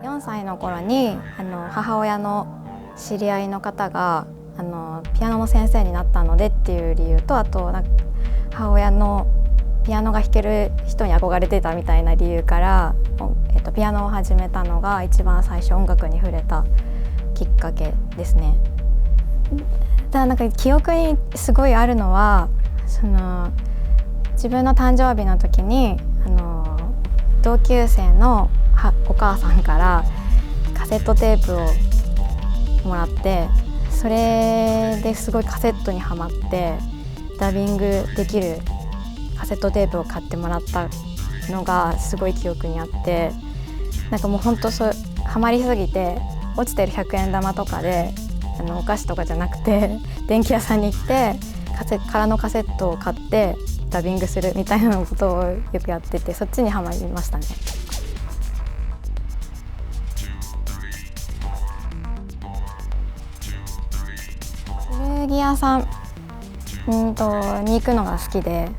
4歳の頃に母親の知り合いの方がピアノの先生になったのでっていう理由と、あと母親のピアノが弾ける人に憧れてたみたいな理由から、ピアノを始めたのが一番最初音楽に触れたきっかけですね。だから記憶にすごいあるのは、自分の誕生日の時に同級生のお母さんからカセットテープをもらって、それですごいカセットにはまってダビングできるカセットテープを買ってもらったのがすごい記憶にあって、もう本当ハマりすぎて落ちてる100円玉とかでお菓子とかじゃなくて電気屋さんに行って空のカセットを買ってダビングするみたいなことをよくやってて、そっちにはまりましたね。古着屋さんに行くのが好きで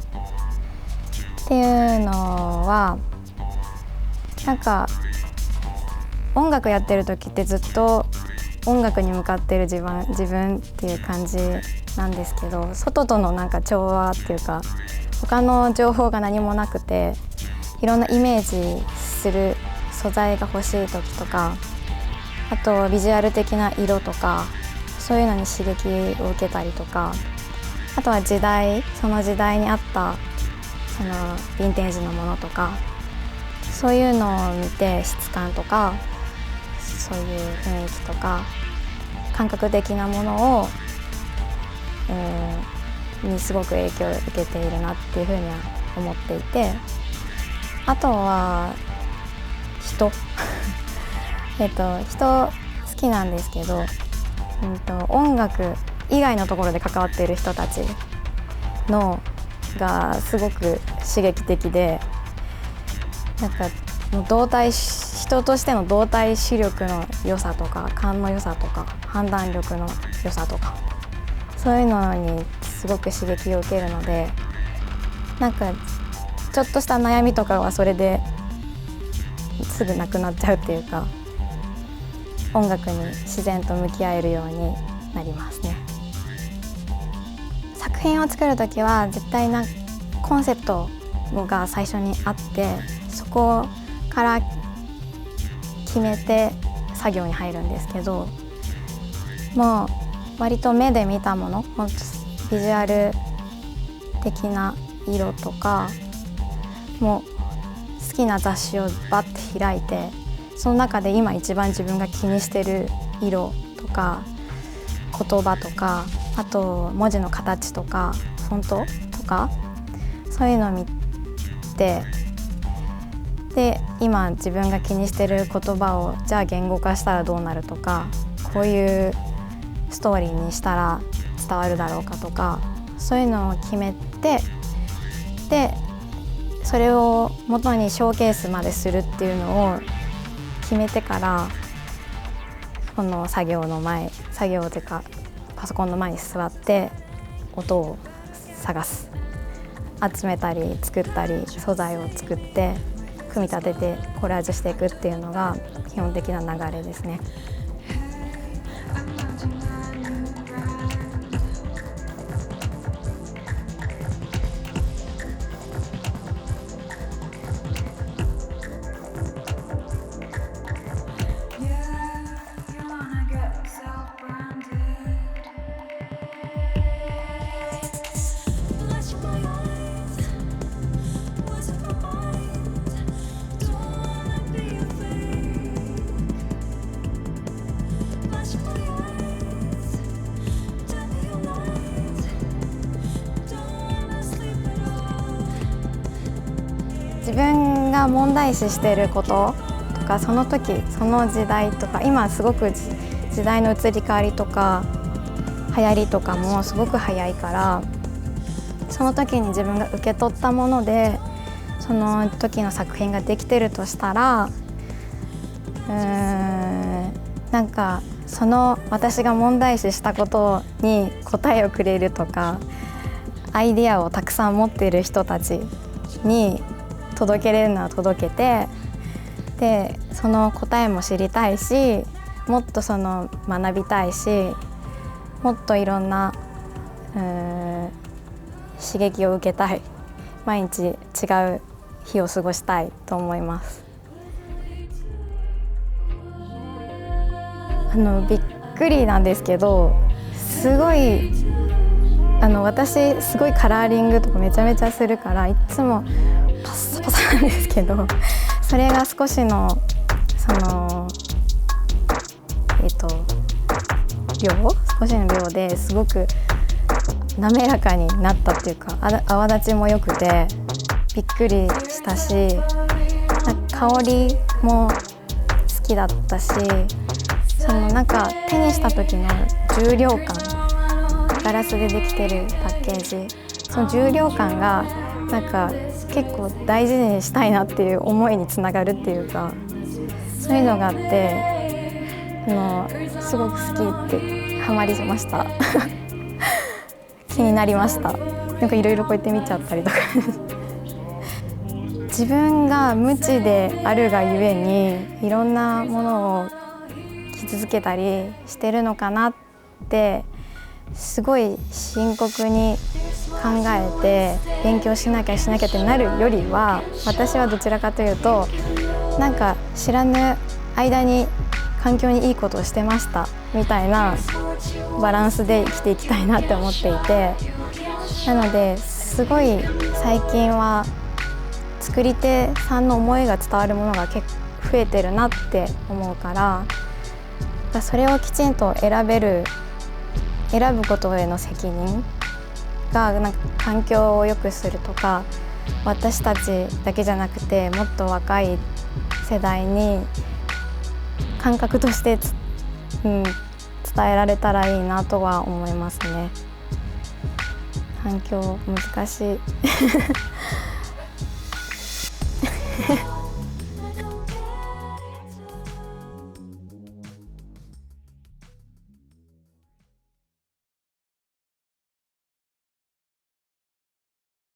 っていうのは、音楽やってる時ってずっと音楽に向かってる自分っていう感じなんですけど、外との調和っていうか他の情報が何もなくて、いろんなイメージする素材が欲しい時とか、あとビジュアル的な色とかそういうのに刺激を受けたりとか、あとはその時代に合ったヴィンテージのものとか、そういうのを見て質感とかそういう雰囲気とか感覚的なものを、にすごく影響を受けているなっていうふうには思っていて、あとは人好きなんですけど、音楽以外のところで関わっている人たちがすごく刺激的で、もう人としての動体視力の良さとか勘の良さとか判断力の良さとか、そういうのにすごく刺激を受けるので、ちょっとした悩みとかはそれですぐなくなっちゃうっていうか、音楽に自然と向き合えるようになりますね。作品を作るときは絶対コンセプトが最初にあって、そこから決めて作業に入るんですけど、もう割と目で見たもの、ビジュアル的な色とかもう好きな雑誌をバッて開いて、その中で今一番自分が気にしてる色とか言葉とか、あと文字の形とかフォントとか、そういうのを見て、で今自分が気にしてる言葉をじゃあ言語化したらどうなるとか、こういうストーリーにしたら伝わるだろうかとか、そういうのを決めて、でそれを元にショーケースまでするっていうのを決めてから、この作業というかパソコンの前に座って音を探す、集めたり作ったり素材を作って組み立ててコラージュしていくっていうのが基本的な流れですね。自分が問題視していることとか、その時その時代とか、今すごく時代の移り変わりとか流行りとかもすごく早いから、その時に自分が受け取ったものでその時の作品ができてるとしたら、その私が問題視したことに答えをくれるとか、アイディアをたくさん持っている人たちに届けれるのは届けて、でその答えも知りたいし、もっとその学びたいし、もっといろんな刺激を受けたい、毎日違う日を過ごしたいと思います。びっくりなんですけど、すごい私すごいカラーリングとかめちゃめちゃするから、いつもパッサパサなんですけど、それが少しの少しの量ですごく滑らかになったっていうか、泡立ちも良くてびっくりしたし、香りも好きだったし、なんか手にした時の重量感、ガラスでできてるパッケージ、その重量感がなんか結構大事にしたいなっていう思いにつながるっていうか、そういうのがあってすごく好きってハマりました気になりました。なんかいろいろこうやって見ちゃったりとか自分が無知であるがゆえにいろんなものを気づけたりしてるのかなってすごい深刻に考えて勉強しなきゃってなるよりは、私はどちらかというとなんか知らぬ間に環境にいいことをしてましたみたいなバランスで生きていきたいなって思っていて、なのですごい最近は作り手さんの思いが伝わるものが結構増えてるなって思うから、それをきちんと選ぶことへの責任がなんか環境を良くするとか、私たちだけじゃなくてもっと若い世代に感覚として伝えられたらいいなとは思いますね。環境難しい